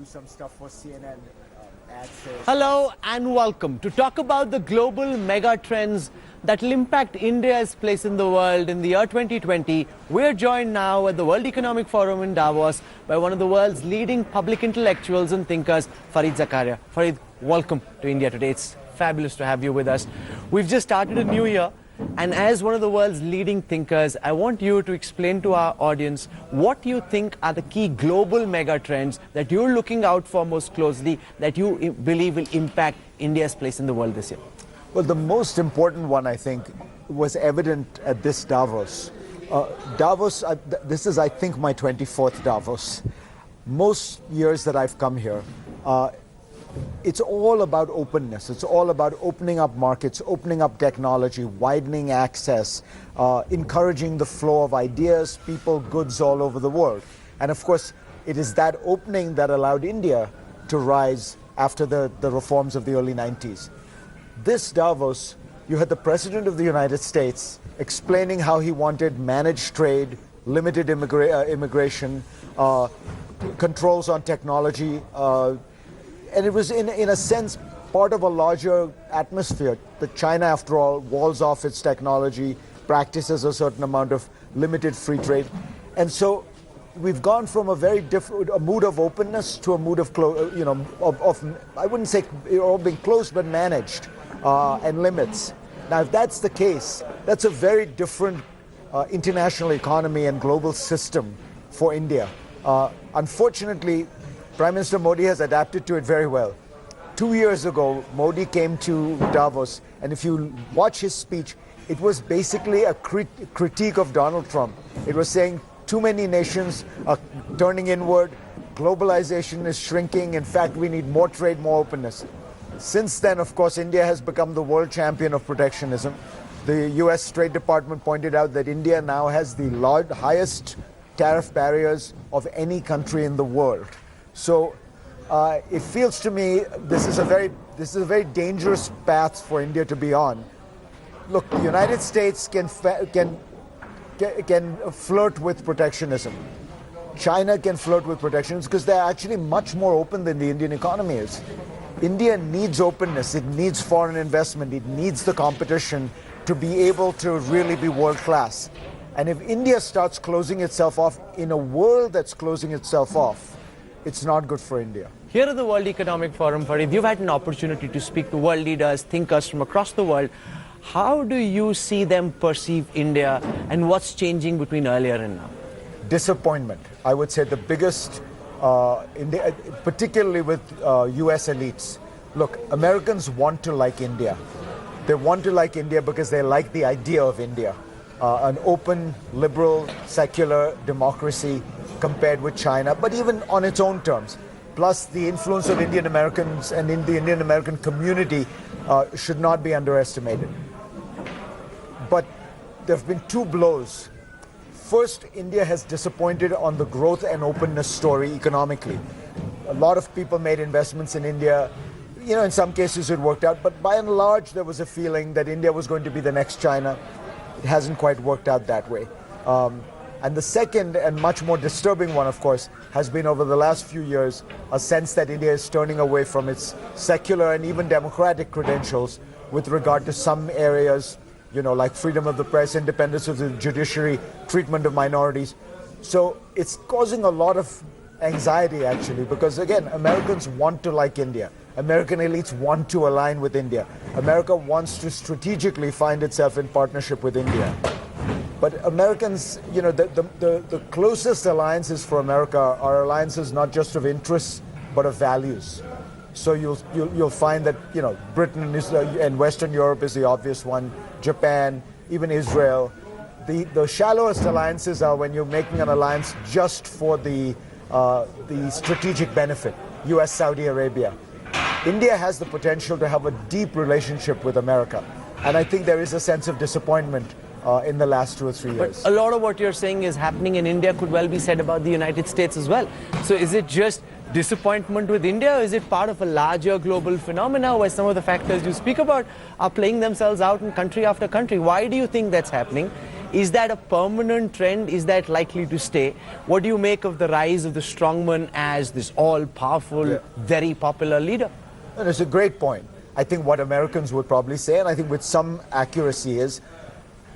some stuff for CNN ad sales. Hello and welcome to talk about the global mega trends that will impact India's place in the world in the year 2020. We're joined now at the World Economic Forum in Davos by one of the world's leading public intellectuals and thinkers, Fareed Zakaria. Fareed, welcome to India today. It's fabulous to have you with us. We've just started a new year, and as one of the world's leading thinkers, I want you to explain to our audience what you think are the key global mega trends that you're looking out for most closely, that you believe will impact India's place in the world this year. Well, the most important one, I think, was evident at this Davos. This is, I think, my 24th Davos. Most years that I've come here, it's all about openness. It's all about opening up markets, opening up technology, widening access, encouraging the flow of ideas, people, goods all over the world. And of course, it is that opening that allowed India to rise after the reforms of the early 90s. This Davos, you had the President of the United States explaining how he wanted managed trade, limited immigration, controls on technology, and it was, in a sense, part of a larger atmosphere. That China, after all, walls off its technology, practices a certain amount of limited free trade. And so we've gone from a very different, a mood of openness to a mood of, I wouldn't say all being closed, but managed and limits. Now, if that's the case, that's a very different international economy and global system for India. Unfortunately, Prime Minister Modi has adapted to it very well. 2 years ago, Modi came to Davos, and if you watch his speech, it was basically a critique of Donald Trump. It was saying too many nations are turning inward, globalization is shrinking, in fact, we need more trade, more openness. Since then, of course, India has become the world champion of protectionism. The US Trade Department pointed out that India now has the highest tariff barriers of any country in the world. So it feels to me this is a very dangerous path for India to be on. Look, the United States can flirt with protectionism. China can flirt with protectionism because they're actually much more open than the Indian economy is. India needs openness. It needs foreign investment. It needs the competition to be able to really be world class. And if India starts closing itself off in a world that's closing itself off, it's not good for India. Here at the World Economic Forum, Fareed, you've had an opportunity to speak to world leaders, thinkers from across the world. How do you see them perceive India, and what's changing between earlier and now? Disappointment. I would say the biggest, particularly with US elites. Look, Americans want to like India. They want to like India because they like the idea of India. An open, liberal, secular democracy compared with China, but even on its own terms. Plus, the influence of Indian Americans and in the Indian American community should not be underestimated. But there have been two blows. First, India has disappointed on the growth and openness story economically. A lot of people made investments in India. You know, in some cases it worked out, but by and large there was a feeling that India was going to be the next China. It hasn't quite worked out that way. And the second and much more disturbing one, of course, has been over the last few years a sense that India is turning away from its secular and even democratic credentials with regard to some areas, you know, like freedom of the press, independence of the judiciary, treatment of minorities. So it's causing a lot of anxiety, actually, because, again, Americans want to like India. American elites want to align with India. America wants to strategically find itself in partnership with India. But Americans, you know, the closest alliances for America are alliances not just of interests, but of values. So you'll find that, you know, Britain is and Western Europe is the obvious one, Japan, even Israel. The shallowest alliances are when you're making an alliance just for the strategic benefit, US, Saudi Arabia. India has the potential to have a deep relationship with America. And I think there is a sense of disappointment in the last 2 or 3 years. But a lot of what you're saying is happening in India could well be said about the United States as well. So is it just disappointment with India, or is it part of a larger global phenomena where some of the factors you speak about are playing themselves out in country after country? Why do you think that's happening? Is that a permanent trend? Is that likely to stay? What do you make of the rise of the strongman as this all-powerful, very popular leader? And it's a great point. I think what Americans would probably say, and I think with some accuracy, is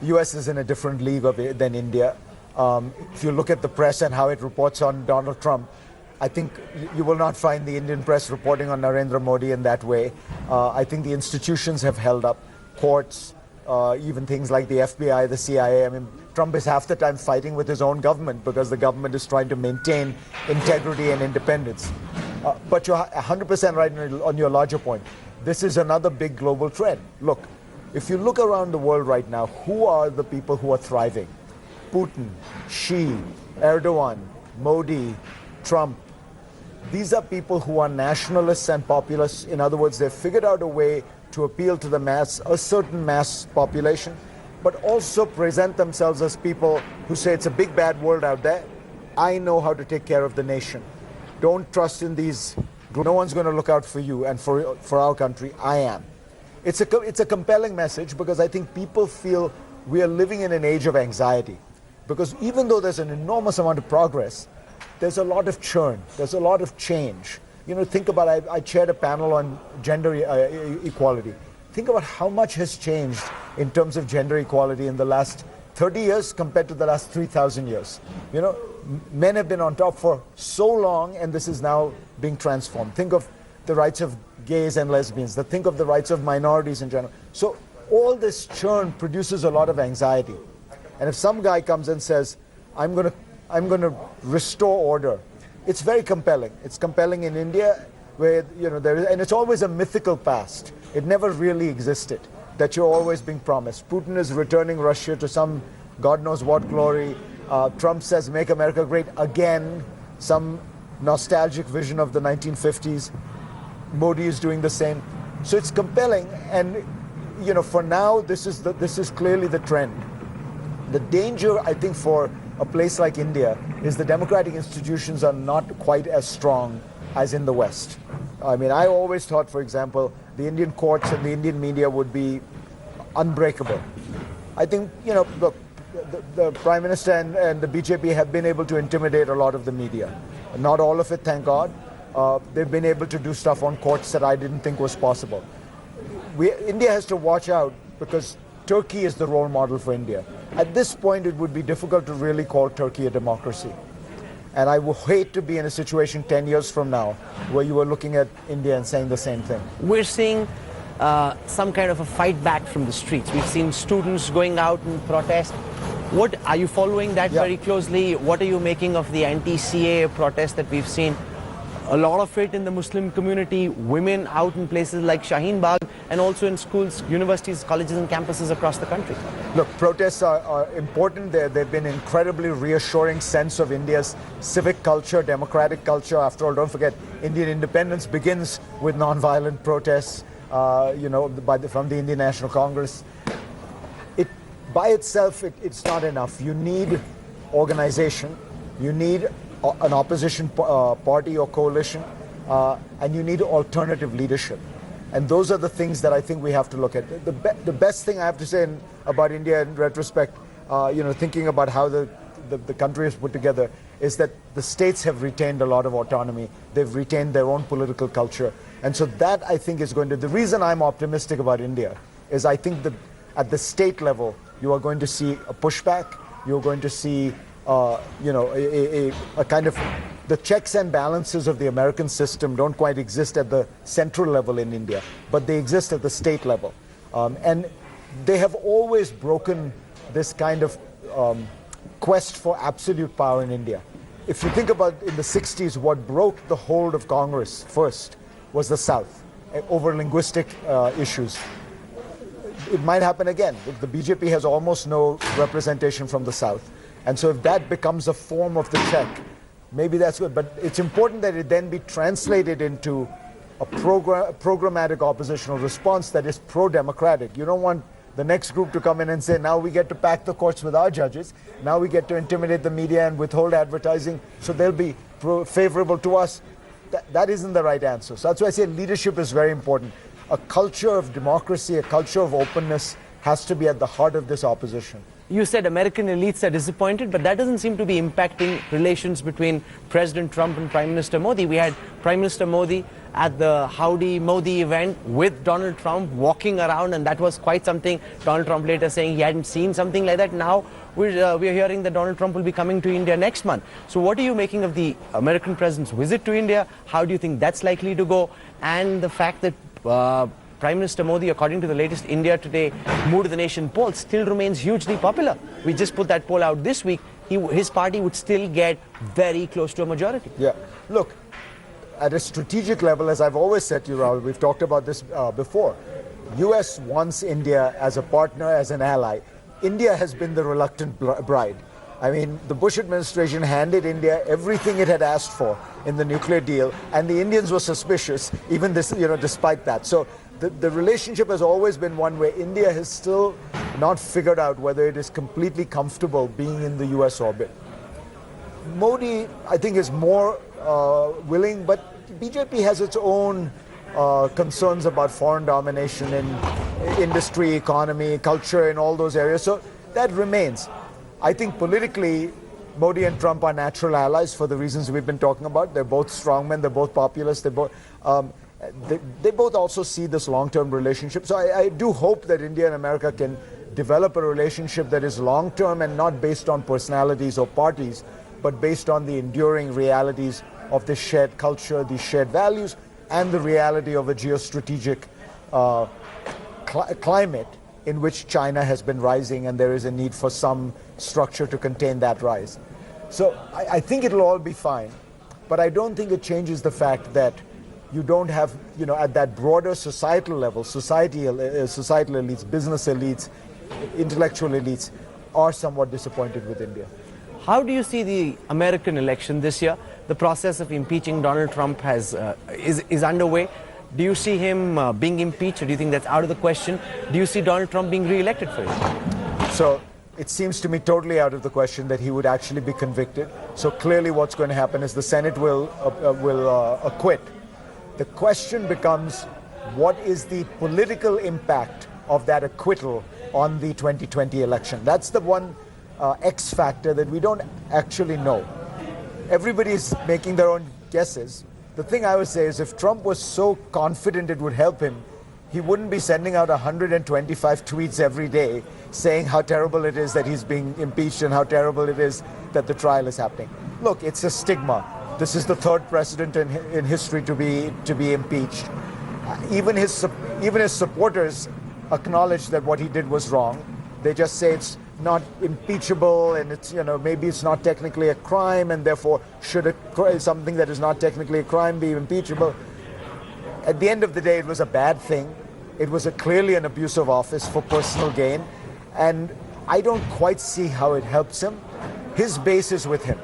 the US is in a different league than India. If you look at the press and how it reports on Donald Trump, I think you will not find the Indian press reporting on Narendra Modi in that way. I think the institutions have held up, courts, even things like the FBI, the CIA. I mean, Trump is half the time fighting with his own government because the government is trying to maintain integrity and independence. But you're 100% right on your larger point. This is another big global trend. Look, if you look around the world right now, who are the people who are thriving? Putin, Xi, Erdogan, Modi, Trump. These are people who are nationalists and populists. In other words, they've figured out a way to appeal to the mass, a certain mass population, but also present themselves as people who say it's a big bad world out there. I know how to take care of the nation. Don't trust in these. No one's going to look out for you and for our country. I am. It's a compelling message because I think people feel we are living in an age of anxiety. Because even though there's an enormous amount of progress, there's a lot of churn, there's a lot of change. You know, think about, I chaired a panel on gender equality. Think about how much has changed in terms of gender equality in the last 30 years compared to the last 3,000 years. You know, men have been on top for so long, and this is now being transformed. Think of the rights of gays and lesbians. Think of the rights of minorities in general. So all this churn produces a lot of anxiety. And if some guy comes and says, I'm going to restore order, it's very compelling. It's compelling in India, where and it's always a mythical past. It never really existed. That you're always being promised. Putin is returning Russia to some God knows what glory. Trump says, make America great again, some nostalgic vision of the 1950s. Modi is doing the same. So it's compelling, and for now, this is clearly the trend. The danger, I think, for a place like India is the democratic institutions are not quite as strong as in the West. I mean, I always thought, for example, the Indian courts and the Indian media would be unbreakable. I think, look, the Prime Minister and the BJP have been able to intimidate a lot of the media. Not all of it, thank God. They've been able to do stuff on courts that I didn't think was possible. India has to watch out because Turkey is the role model for India. At this point, it would be difficult to really call Turkey a democracy. And I would hate to be in a situation 10 years from now where you were looking at India and saying the same thing. We're seeing some kind of a fight back from the streets. We've seen students going out and protest. What are you following that very closely? What are you making of the anti-CAA protest that we've seen? A lot of it in the Muslim community, women out in places like Shaheen Bagh, and also in schools, universities, colleges and campuses across the country. Look, protests are important. They've been an incredibly reassuring sense of India's civic culture, democratic culture. After all, don't forget, Indian independence begins with non-violent protests, from the Indian National Congress. By itself, it's not enough. You need organization. You need an opposition party or coalition, and you need alternative leadership. And those are the things that I think we have to look at. The best thing I have to say about India in retrospect, thinking about how the country is put together, is that the states have retained a lot of autonomy. They've retained their own political culture. And so that, I think, is going to... The reason I'm optimistic about India is I think that at the state level, you are going to see a pushback. You're going to see a kind of... The checks and balances of the American system don't quite exist at the central level in India, but they exist at the state level. And they have always broken this kind of quest for absolute power in India. If you think about in the 60s, what broke the hold of Congress first was the South over linguistic issues. It might happen again. The BJP has almost no representation from the South. And so if that becomes a form of the check, maybe that's good. But it's important that it then be translated into a programmatic oppositional response that is pro-democratic. You don't want the next group to come in and say, now we get to pack the courts with our judges. Now we get to intimidate the media and withhold advertising, so they'll be favorable to us. That isn't the right answer. So that's why I say leadership is very important. A culture of democracy, a culture of openness has to be at the heart of this opposition. You said American elites are disappointed, but that doesn't seem to be impacting relations between President Trump and Prime Minister Modi. We had Prime Minister Modi at the Howdy Modi event with Donald Trump walking around, and that was quite something. Donald Trump later saying he hadn't seen something like that. Now we're hearing that Donald Trump will be coming to India next month. So what are you making of the American president's visit to India? How do you think that's likely to go? And the fact that Prime Minister Modi, according to the latest India Today Mood of the Nation poll, still remains hugely popular. We just put that poll out this week. His party would still get very close to a majority. Yeah. Look, at a strategic level, as I've always said to you, Rahul, we've talked about this before. US wants India as a partner, as an ally. India has been the reluctant bride. I mean, the Bush administration handed India everything it had asked for in the nuclear deal, and the Indians were suspicious, even this, despite that. So the relationship has always been one where India has still not figured out whether it is completely comfortable being in the US orbit. Modi, I think, is more willing, but BJP has its own concerns about foreign domination in industry, economy, culture, in all those areas. So that remains. I think politically, Modi and Trump are natural allies for the reasons we've been talking about. They're both strongmen, they're both populists, they both also see this long-term relationship. So I do hope that India and America can develop a relationship that is long-term and not based on personalities or parties, but based on the enduring realities of this shared culture, these shared values, and the reality of a geostrategic climate in which China has been rising, and there is a need for some structure to contain that rise. So I think it'll all be fine, but I don't think it changes the fact that you don't have, at that broader societal level, societal elites, business elites, intellectual elites are somewhat disappointed with India. How do you see the American election this year? The process of impeaching Donald Trump is underway. Do you see him being impeached, or do you think that's out of the question? Do you see Donald Trump being re-elected for it? So it seems to me totally out of the question that he would actually be convicted. So clearly what's going to happen is the Senate will acquit. The question becomes, what is the political impact of that acquittal on the 2020 election? That's the one X factor that we don't actually know. Everybody's making their own guesses. The thing I would say is, if Trump was so confident it would help him, he wouldn't be sending out 125 tweets every day saying how terrible it is that he's being impeached and how terrible it is that the trial is happening. Look, it's a stigma. This is the third president in history to be impeached. Even his supporters acknowledge that what he did was wrong. They just say it's not impeachable, and it's maybe it's not technically a crime, and therefore should something that is not technically a crime be impeachable. At the end of the day, it was a bad thing. It was clearly an abuse of office for personal gain, and I don't quite see how it helps him. His base is with him.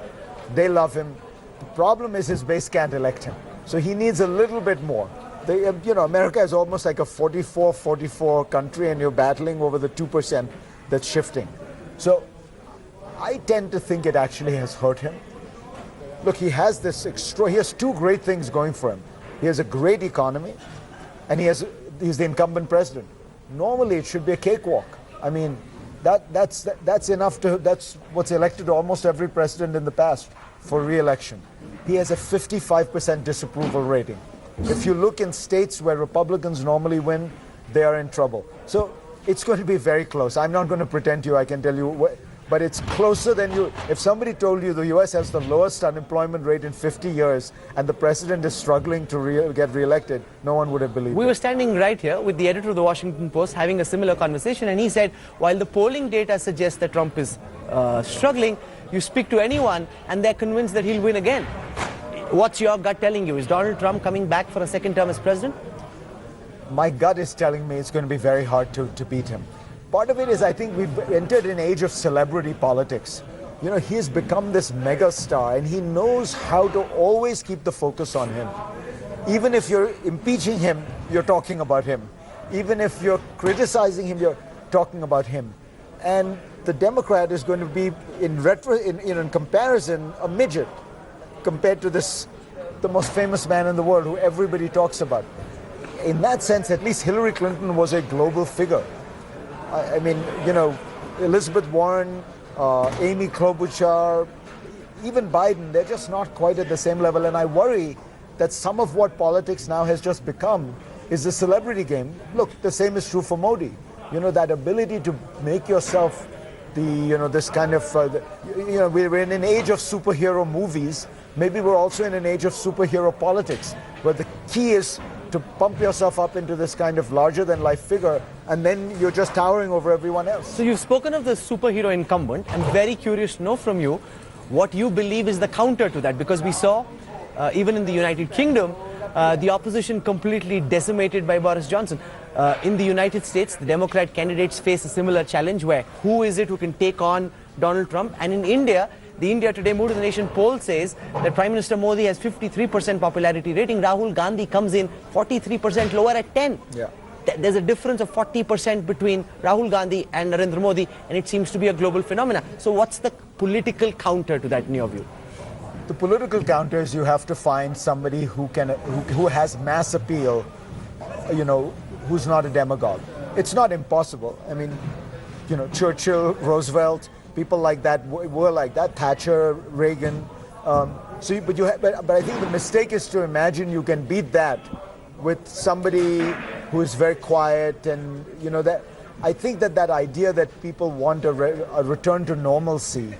They love him. The problem is his base can't elect him. So he needs a little bit more. America is almost like a 44-44 country, and you're battling over the 2% that's shifting. So I tend to think it actually has hurt him. Look, he has two great things going for him. He has a great economy, and he's the incumbent president. Normally it should be a cakewalk. I mean, that's enough that's what's elected to almost every president in the past for re-election. He has a 55% disapproval rating. If you look in states where Republicans normally win, they are in trouble. So it's going to be very close. I'm not going to pretend to you, I can tell you, but it's closer than you. If somebody told you the US has the lowest unemployment rate in 50 years and the president is struggling to get re-elected, no one would have believed it. We were standing right here with the editor of the Washington Post having a similar conversation, and he said, while the polling data suggests that Trump is struggling, you speak to anyone and they're convinced that he'll win again. What's your gut telling you? Is Donald Trump coming back for a second term as president? My gut is telling me it's going to be very hard to beat him. Part of it is, I think we've entered an age of celebrity politics. He's become this mega star, and he knows how to always keep the focus on him. Even if you're impeaching him, you're talking about him. Even if you're criticizing him, you're talking about him. And the Democrat is going to be, in comparison, a midget compared to the most famous man in the world who everybody talks about. In that sense, at least Hillary Clinton was a global figure. I mean, Elizabeth Warren, Amy Klobuchar, even Biden, they're just not quite at the same level. And I worry that some of what politics now has just become is a celebrity game. Look, the same is true for Modi. You know, that ability to make yourself this kind of, we're in an age of superhero movies. Maybe we're also in an age of superhero politics, where the key is to pump yourself up into this kind of larger-than-life figure, and then you're just towering over everyone else. So you've spoken of the superhero incumbent. I'm very curious to know from you what you believe is the counter to that, because we saw, even in the United Kingdom, the opposition completely decimated by Boris Johnson. In the United States, the Democrat candidates face a similar challenge where who is it who can take on Donald Trump? And in India, the India Today Mood of the Nation poll says that Prime Minister Modi has 53% popularity rating. Rahul Gandhi comes in 43% lower at 10. Yeah. There's a difference of 40% between Rahul Gandhi and Narendra Modi, and it seems to be a global phenomenon. So what's the political counter to that in your view? The political counter is you have to find somebody who has mass appeal, who's not a demagogue. It's not impossible. I mean, Churchill, Roosevelt, people like that were like that. Thatcher, Reagan. But I think the mistake is to imagine you can beat that with somebody who is very quiet, and that. I think that idea that people want a return to normalcy,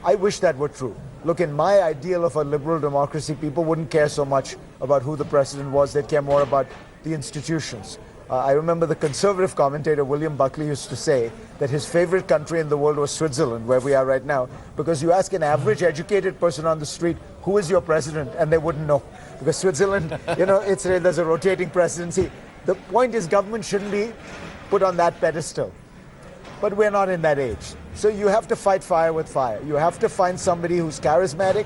I wish that were true. Look, in my ideal of a liberal democracy, people wouldn't care so much about who the president was. They'd care more about the institutions. I remember the conservative commentator William Buckley used to say that his favorite country in the world was Switzerland, where we are right now, because you ask an average educated person on the street, who is your president? And they wouldn't know. Because Switzerland, there's a rotating presidency. The point is, government shouldn't be put on that pedestal. But we're not in that age. So you have to fight fire with fire. You have to find somebody who's charismatic,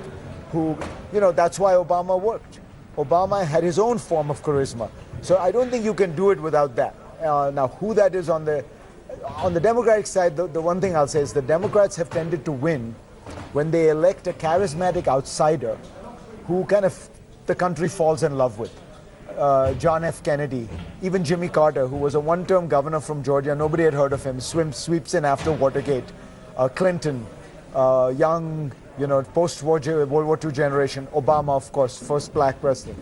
who, that's why Obama worked. Obama had his own form of charisma. So I don't think you can do it without that. Now, who that is on the Democratic side, the one thing I'll say is the Democrats have tended to win when they elect a charismatic outsider who kind of the country falls in love with. John F. Kennedy, even Jimmy Carter, who was a one-term governor from Georgia, nobody had heard of him, sweeps in after Watergate. Clinton, young, post-World War II generation. Obama, of course, first black president.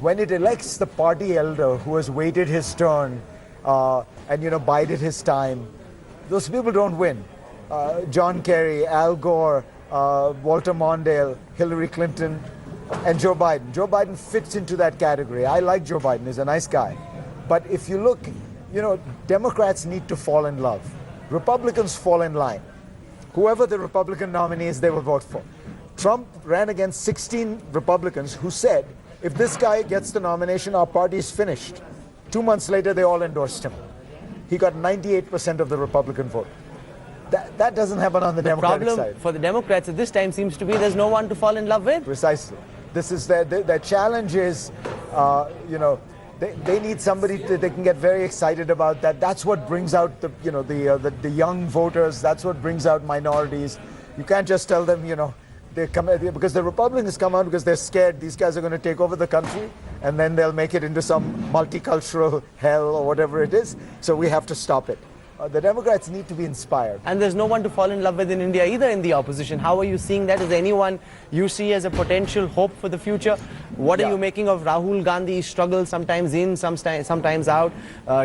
When it elects the party elder who has waited his turn and bided his time, those people don't win. John Kerry, Al Gore, Walter Mondale, Hillary Clinton, and Joe Biden. Joe Biden fits into that category. I like Joe Biden. He's a nice guy. But if you look, Democrats need to fall in love. Republicans fall in line. Whoever the Republican nominee is, they will vote for. Trump ran against 16 Republicans who said, if this guy gets the nomination, our party is finished. 2 months later, they all endorsed him. He got 98% of the Republican vote. That doesn't happen on the Democratic side. The problem for the Democrats at this time seems to be there's no one to fall in love with. Precisely. This is their challenge is, they need somebody that they can get very excited about. That's what brings out the young voters. That's what brings out minorities. You can't just tell them, they come because the Republicans come out because they're scared these guys are going to take over the country, and then they'll make it into some multicultural hell or whatever it is. So we have to stop it. The Democrats need to be inspired. And there's no one to fall in love with in India either in the opposition. How are you seeing that? Is there anyone you see as a potential hope for the future? What are you making of Rahul Gandhi's struggle, sometimes in, sometimes out?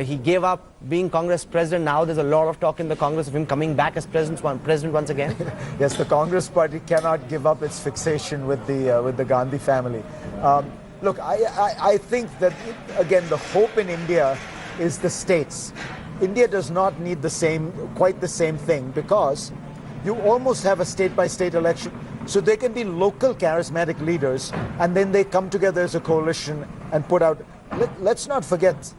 He gave up being Congress president. Now there's a lot of talk in the Congress of him coming back as president once again. Yes, the Congress party cannot give up its fixation with the Gandhi family. Look, I think that, again, the hope in India is the states. India does not need quite the same thing, because you almost have a state-by-state election. So there can be local charismatic leaders, and then they come together as a coalition and put out. Let's not forget,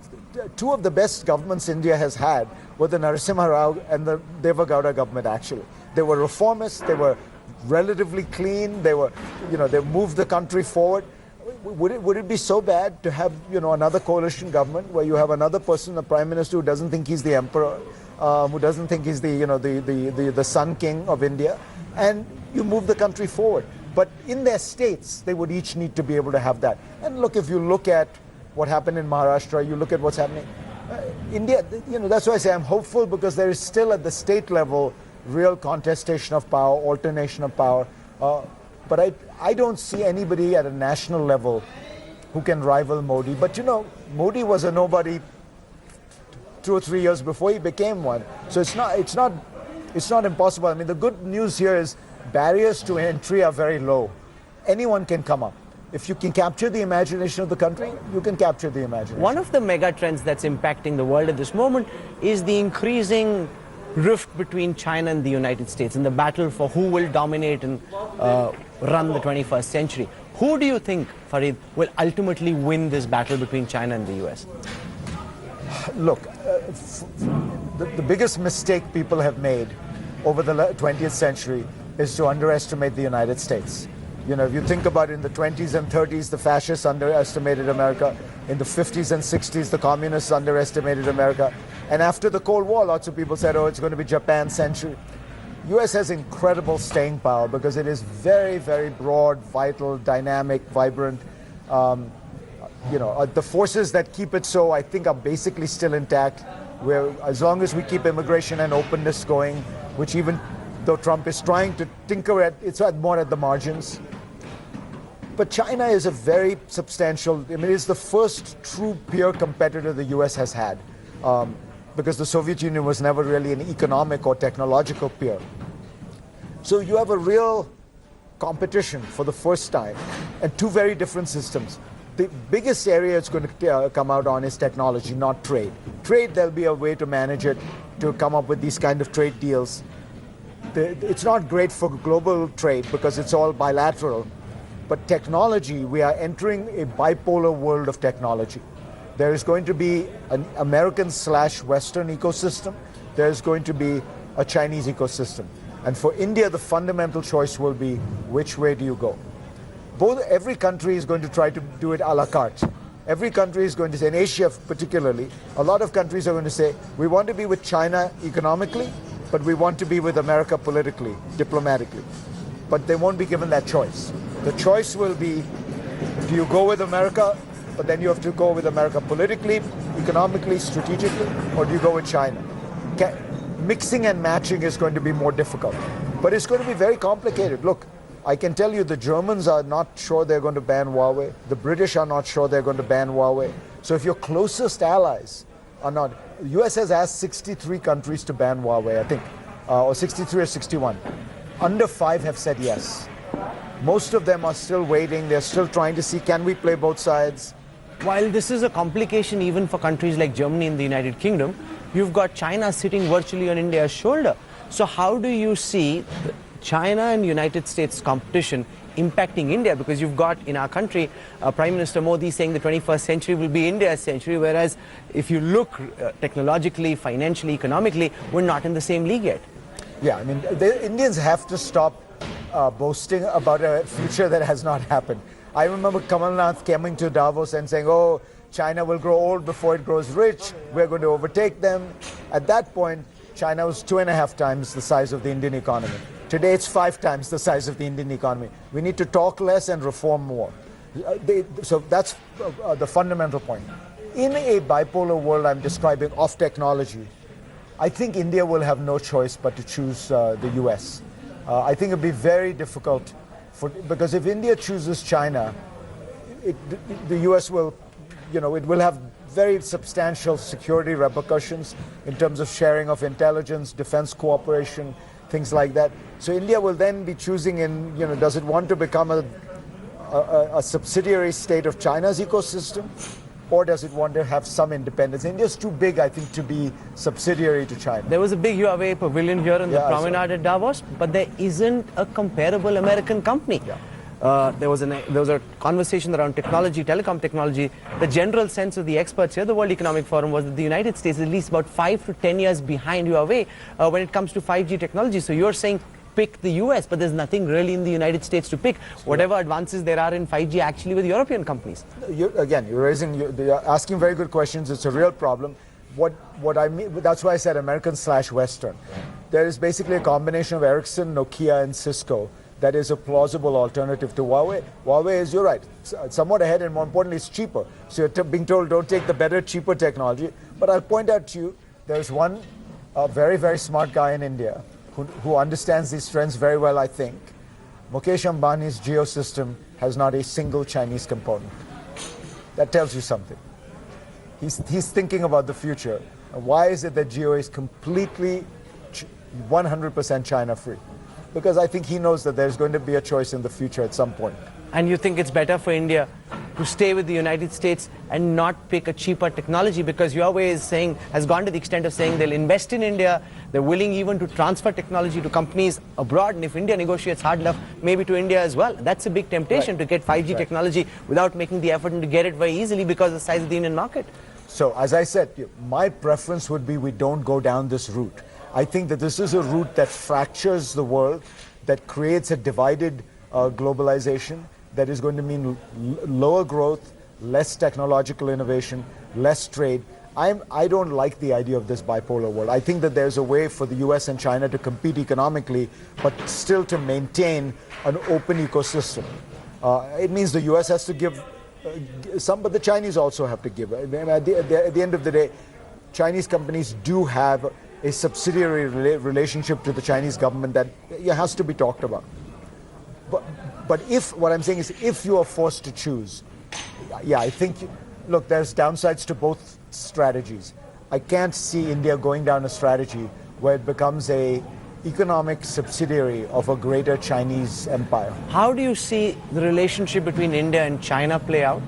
two of the best governments India has had were the Narasimha Rao and the Deva Gowda government, actually. They were reformists, they were relatively clean, they moved the country forward. Would it be so bad to have another coalition government where you have another person, the prime minister, who doesn't think he's the emperor, who doesn't think he's the sun king of India, and you move the country forward? But in their states, they would each need to be able to have that. And look, if you look at what happened in Maharashtra, you look at what's happening. India, that's why I say I'm hopeful, because there is still at the state level real contestation of power, alternation of power. But I don't see anybody at a national level who can rival Modi. But Modi was a nobody 2 or 3 years before he became one. So it's not impossible. I mean, the good news here is barriers to entry are very low. Anyone can come up. If you can capture the imagination of the country, you can capture the imagination. One of the mega trends that's impacting the world at this moment is the increasing rift between China and the United States in the battle for who will dominate and run the 21st century. Who do you think, Fareed, will ultimately win this battle between China and the US? Look, the biggest mistake people have made over the 20th century is to underestimate the United States. If you think about it, in the 20s and 30s, the fascists underestimated America. In the 50s and 60s, the communists underestimated America. And after the Cold War, lots of people said, oh, it's going to be Japan's century. US has incredible staying power because it is very, very broad, vital, dynamic, vibrant. The forces that keep it so, I think, are basically still intact. Where as long as we keep immigration and openness going, which even though Trump is trying to tinker at, it's more at the margins. But China is a very substantial, it's the first true peer competitor the US has had. Because the Soviet Union was never really an economic or technological peer. So you have a real competition for the first time, and two very different systems. The biggest area it's going to come out on is technology, not trade. Trade, there'll be a way to manage it, to come up with these kind of trade deals. It's not great for global trade because it's all bilateral. But technology, we are entering a bipolar world of technology. There is going to be an American/Western ecosystem. There is going to be a Chinese ecosystem. And for India, the fundamental choice will be, which way do you go? Every country is going to try to do it a la carte. Every country is going to say, in Asia particularly, a lot of countries are going to say, we want to be with China economically, but we want to be with America politically, diplomatically. But they won't be given that choice. The choice will be, do you go with America, but then you have to go with America politically, economically, strategically, or do you go with China? Mixing and matching is going to be more difficult. But it's going to be very complicated. Look, I can tell you the Germans are not sure they're going to ban Huawei. The British are not sure they're going to ban Huawei. So if your closest allies are not, the US has asked 63 countries to ban Huawei, I think, or 63 or 61. Under 5 have said yes. Most of them are still waiting. They're still trying to see, can we play both sides? While this is a complication even for countries like Germany and the United Kingdom, you've got China sitting virtually on India's shoulder. So how do you see China and United States competition impacting India? Because you've got in our country Prime Minister Modi saying the 21st century will be India's century, whereas if you look technologically, financially, economically, we're not in the same league yet. Yeah, the Indians have to stop boasting about a future that has not happened. I remember Kamal Nath coming to Davos and saying, oh, China will grow old before it grows rich. We're going to overtake them. At that point, China was 2.5 times the size of the Indian economy. Today, it's 5 times the size of the Indian economy. We need to talk less and reform more. So that's the fundamental point. In a bipolar world I'm describing of technology, I think India will have no choice but to choose the US. I think it'll be very difficult, because if India chooses China, the US will, it will have very substantial security repercussions in terms of sharing of intelligence, defense cooperation, things like that. So India will then be choosing does it want to become a subsidiary state of China's ecosystem, or does it want to have some independence? India's too big, I think, to be subsidiary to China. There was a big Huawei pavilion here in the promenade at Davos, but there isn't a comparable American company. Yeah. There was a conversation around technology, telecom technology. The general sense of the experts here, the World Economic Forum, was that the United States is at least about 5 to 10 years behind Huawei when it comes to 5G technology. So you're saying pick the US, but there's nothing really in the United States to pick. Whatever advances there are in 5G actually with European companies. You're asking very good questions. It's a real problem. What I mean, that's why I said American/Western. There is basically a combination of Ericsson, Nokia, and Cisco that is a plausible alternative to Huawei. Huawei is, you're right, somewhat ahead, and more importantly, it's cheaper. So you're being told, don't take the better, cheaper technology. But I'll point out to you, there's one very, very smart guy in India who understands these trends very well, I think. Mukesh Ambani's Jio system has not a single Chinese component. That tells you something. He's thinking about the future. Why is it that Jio is completely 100% China-free? Because I think he knows that there's going to be a choice in the future at some point. And you think it's better for India to stay with the United States and not pick a cheaper technology? Because Huawei has gone to the extent of saying they'll invest in India, they're willing even to transfer technology to companies abroad, and if India negotiates hard enough, maybe to India as well. That's a big temptation, to get 5G technology without making the effort and to get it very easily because of the size of the Indian market. So, as I said, my preference would be we don't go down this route. I think that this is a route that fractures the world, that creates a divided globalization, that is going to mean lower growth, less technological innovation, less trade. I don't like the idea of this bipolar world. I think that there's a way for the US and China to compete economically, but still to maintain an open ecosystem. It means the US has to give some, but the Chinese also have to give. At the end of the day, Chinese companies do have a subsidiary relationship to the Chinese government that has to be talked about. But what I'm saying is, if you are forced to choose, I think, look, there's downsides to both strategies. I can't see India going down a strategy where it becomes a economic subsidiary of a greater Chinese empire. How do you see the relationship between India and China play out?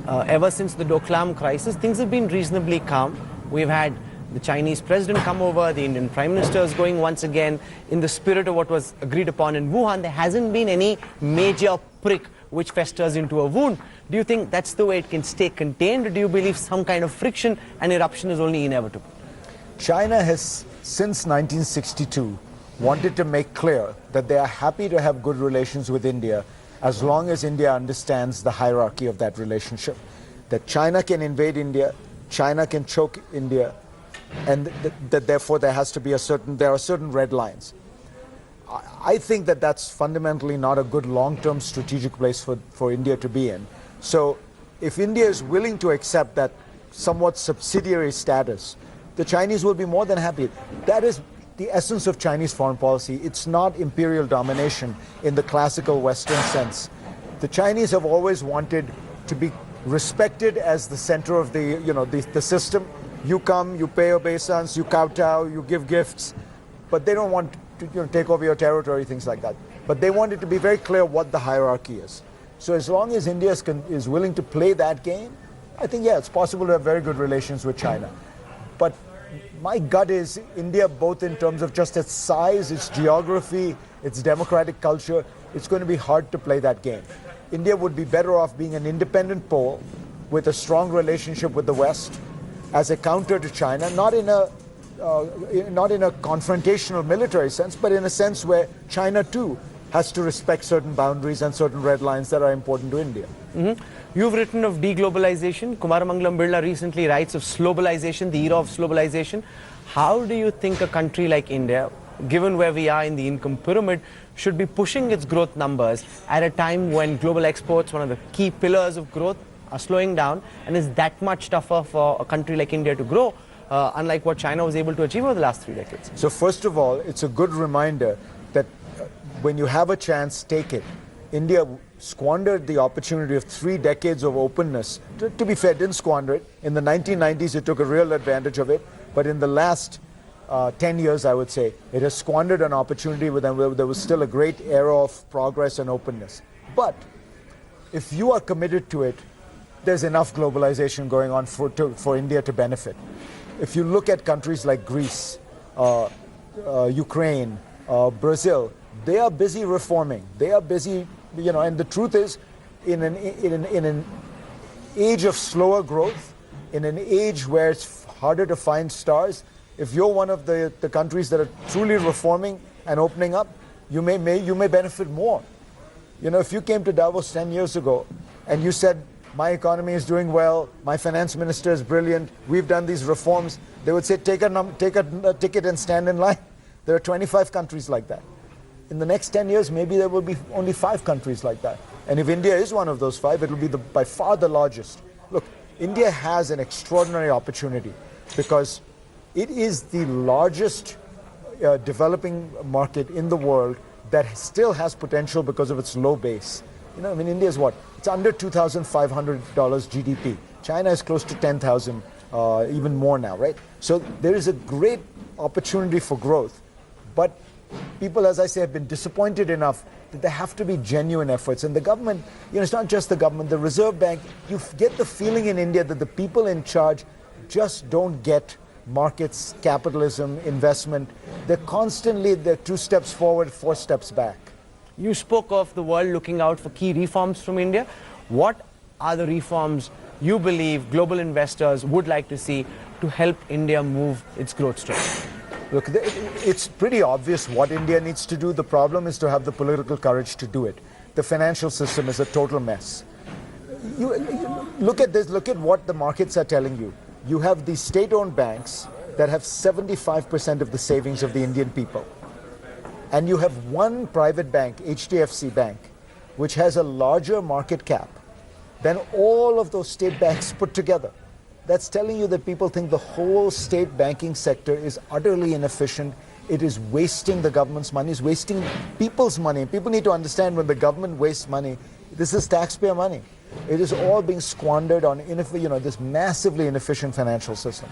Ever since the Doklam crisis, things have been reasonably calm. We've had the Chinese president come over, the Indian Prime Minister is going once again in the spirit of what was agreed upon in Wuhan. There hasn't been any major prick which festers into a wound. Do you think that's the way it can stay contained, or do you believe some kind of friction and eruption is only inevitable? China has, since 1962, wanted to make clear that they are happy to have good relations with India as long as India understands the hierarchy of that relationship. That China can invade India, China can choke India, and that therefore there are certain red lines. I think that that's fundamentally not a good long-term strategic place for India to be in. So if India is willing to accept that somewhat subsidiary status, the Chinese will be more than happy. That is the essence of Chinese foreign policy. It's not imperial domination in the classical Western sense. The Chinese have always wanted to be respected as the center of the system. You come, you pay obeisance, you kowtow, you give gifts, but they don't want to take over your territory, things like that. But they want it to be very clear what the hierarchy is. So as long as India is willing to play that game, I think, it's possible to have very good relations with China. But my gut is India, both in terms of just its size, its geography, its democratic culture, it's going to be hard to play that game. India would be better off being an independent pole with a strong relationship with the West as a counter to China, not in a confrontational military sense, but in a sense where China too has to respect certain boundaries and certain red lines that are important to India. You've written of deglobalization. Kumaramangalam Birla recently writes of slowbalization, the era of slowbalization. How do you think a country like India, given where we are in the income pyramid, should be pushing its growth numbers at a time when global exports, one of the key pillars of growth, are slowing down, and is that much tougher for a country like India to grow, unlike what China was able to achieve over the last 3 decades? So first of all, it's a good reminder that when you have a chance, take it. India squandered the opportunity of 3 decades of openness. To be fair, didn't squander it. In the 1990s, it took a real advantage of it. But in the last 10 years, I would say, it has squandered an opportunity where there was still a great era of progress and openness. But if you are committed to it, there's enough globalization going on for India to benefit. If you look at countries like Greece, Ukraine, Brazil, they are busy reforming. They are busy, and the truth is, in an age of slower growth, in an age where it's harder to find stars, if you're one of the countries that are truly reforming and opening up, you may benefit more. If you came to Davos 10 years ago and you said, my economy is doing well, my finance minister is brilliant, we've done these reforms, they would say, take a ticket and stand in line. There are 25 countries like that. In the next 10 years, maybe there will be only 5 countries like that. And if India is one of those 5, it will be by far the largest. Look, India has an extraordinary opportunity because it is the largest developing market in the world that still has potential because of its low base. You know, I mean, India is what? It's under $2,500 GDP. China is close to 10,000, even more now, right? So there is a great opportunity for growth. But people, as I say, have been disappointed enough that there have to be genuine efforts. And the government, you know, it's not just the government, the Reserve Bank, you get the feeling in India that the people in charge just don't get markets, capitalism, investment. They're 2 steps forward, 4 steps back. You spoke of the world looking out for key reforms from India. What are the reforms you believe global investors would like to see to help India move its growth story? Look, it's pretty obvious what India needs to do. The problem is to have the political courage to do it. The financial system is a total mess. You look at this, look at what the markets are telling you. You have these state-owned banks that have 75% of the savings of the Indian people. And you have one private bank, HDFC Bank, which has a larger market cap than all of those state banks put together. That's telling you that people think the whole state banking sector is utterly inefficient. It is wasting the government's money, it's wasting people's money. People need to understand when the government wastes money, this is taxpayer money. It is all being squandered on this massively inefficient financial system.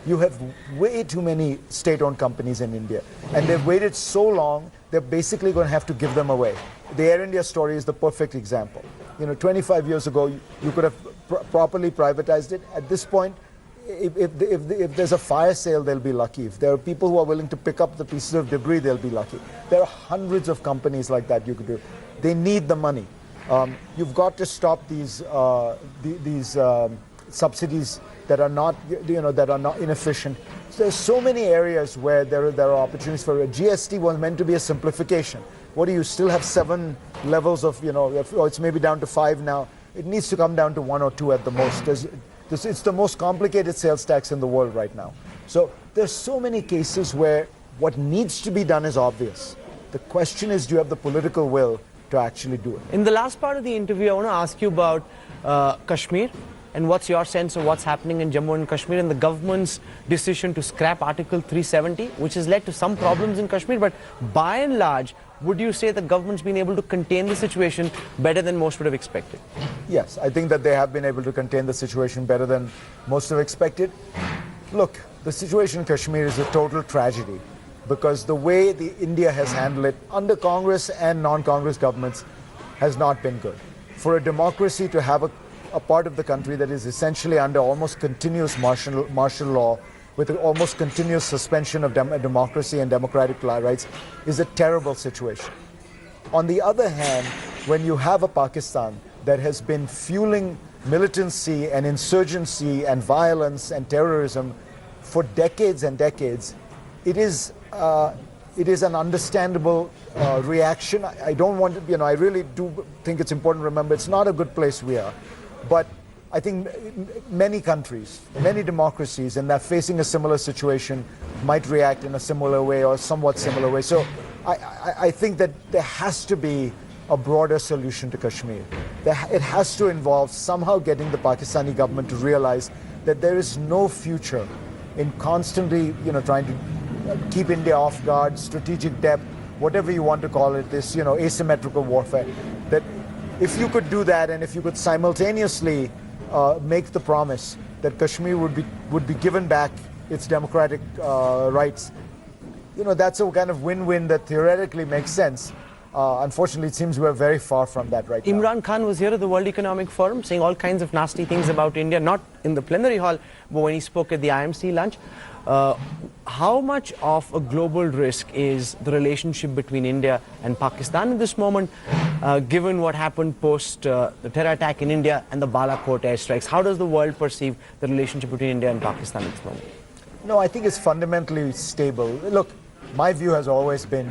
You have way too many state-owned companies in India, and they've waited so long, they're basically going to have to give them away. The Air India story is the perfect example. 25 years ago, you could have properly privatized it. At this point, if there's a fire sale, they'll be lucky. If there are people who are willing to pick up the pieces of debris, they'll be lucky. There are hundreds of companies like that you could do. They need the money. You've got to stop these subsidies that are not, inefficient. So there's so many areas where there are opportunities for it. GST was meant to be a simplification. What do you still have 7 levels of, it's maybe down to 5 now. It needs to come down to 1 or 2 at the most. It's the most complicated sales tax in the world right now. So there's so many cases where what needs to be done is obvious. The question is, do you have the political will to actually do it? In the last part of the interview, I want to ask you about Kashmir and what's your sense of what's happening in Jammu and Kashmir and the government's decision to scrap Article 370, which has led to some problems in Kashmir. But by and large, would you say the government's been able to contain the situation better than most would have expected? Yes, I think that they have been able to contain the situation better than most have expected. Look, the situation in Kashmir is a total tragedy because the way India has handled it under Congress and non-Congress governments has not been good. For a democracy to have a part of the country that is essentially under almost continuous martial law with an almost continuous suspension of democracy and democratic rights is a terrible situation. On the other hand, when you have a Pakistan that has been fueling militancy and insurgency and violence and terrorism for decades and decades, it is an understandable reaction. I don't want to, I really do think it's important to remember it's not a good place we are. But I think many countries, many democracies, and that facing a similar situation might react in a similar way or somewhat similar way. So I think that there has to be a broader solution to Kashmir. It has to involve somehow getting the Pakistani government to realize that there is no future in constantly, trying to keep India off guard, strategic depth, whatever you want to call it, this, asymmetrical warfare. That if you could do that, and if you could simultaneously make the promise that Kashmir would be given back its democratic rights, that's a kind of win-win that theoretically makes sense. Unfortunately, it seems we're very far from that right now. Imran Khan was here at the World Economic Forum saying all kinds of nasty things about India, not in the plenary hall, but when he spoke at the IMC lunch. How much of a global risk is the relationship between India and Pakistan at this moment, given what happened post the terror attack in India and the Balakot airstrikes? How does the world perceive the relationship between India and Pakistan at this moment? No, I think it's fundamentally stable. Look, my view has always been,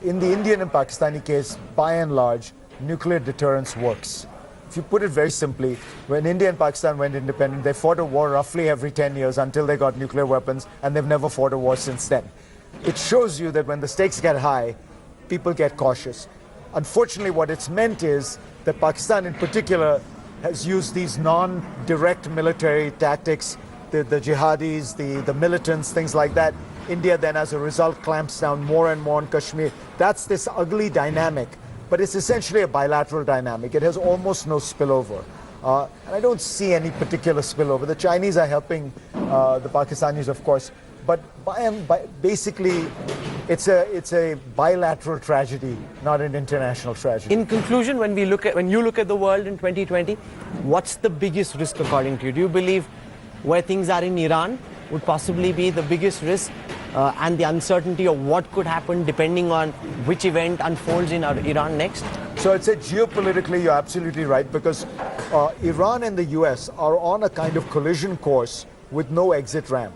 in the Indian and Pakistani case, by and large, nuclear deterrence works. If you put it very simply, when India and Pakistan went independent, they fought a war roughly every 10 years until they got nuclear weapons, and they've never fought a war since then. It shows you that when the stakes get high, people get cautious. Unfortunately, what it's meant is that Pakistan in particular has used these non-direct military tactics, the jihadis, the militants, things like that. India then, as a result, clamps down more and more on Kashmir. That's this ugly dynamic, but it's essentially a bilateral dynamic. It has almost no spillover. And I don't see any particular spillover. The Chinese are helping the Pakistanis, of course, but basically it's a bilateral tragedy, not an international tragedy. In conclusion, when you look at the world in 2020, what's the biggest risk according to you? Do you believe where things are in Iran would possibly be the biggest risk, and the uncertainty of what could happen depending on which event unfolds in Iran next? So I'd say geopolitically, you're absolutely right, because Iran and the US are on a kind of collision course with no exit ramp.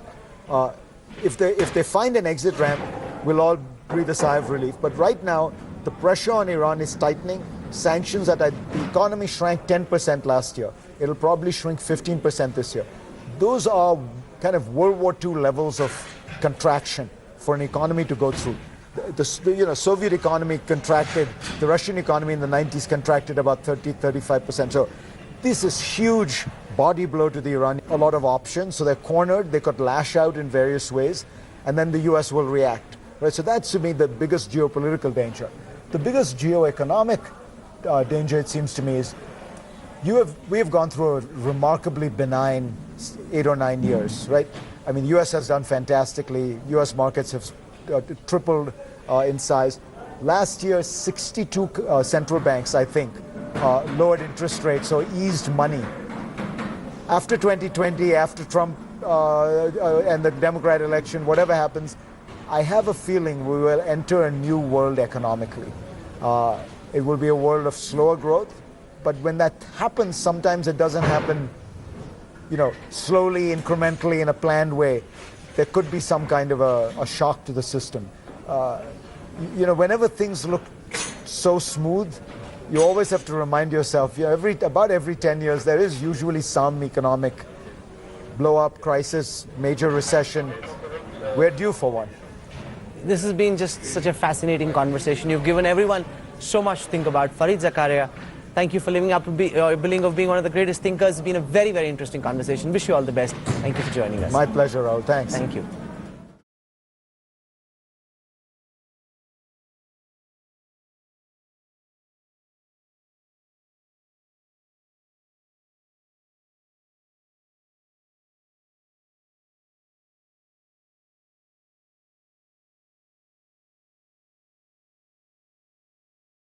If they find an exit ramp, we'll all breathe a sigh of relief. But right now, the pressure on Iran is tightening. Sanctions the economy shrank 10% last year. It'll probably shrink 15% this year. Those are kind of World War II levels of contraction for an economy to go through. The Soviet economy contracted, the Russian economy in the 90s contracted about 35%. So this is huge body blow to the Iranian. A lot of options, so they're cornered. They could lash out in various ways, and then the US will react. Right? So that's, to me, the biggest geopolitical danger. The biggest geoeconomic danger, it seems to me, is we have gone through a remarkably benign 8 or 9 years, right? I mean, US has done fantastically. US markets have tripled in size. Last year, 62 central banks, I think, lowered interest rates or eased money. After 2020, after Trump and the Democrat election, whatever happens, I have a feeling we will enter a new world economically. It will be a world of slower growth, but when that happens, sometimes it doesn't happen, slowly, incrementally, in a planned way. There could be some kind of a shock to the system. Whenever things look so smooth, you always have to remind yourself, about every 10 years, there is usually some economic blow-up, crisis, major recession. We're due for one. This has been just such a fascinating conversation. You've given everyone so much to think about. Fareed Zakaria, thank you for living up to billing of being one of the greatest thinkers. It's been a very, very interesting conversation. Wish you all the best. Thank you for joining us. My pleasure, Rahul. Thanks. Thank you.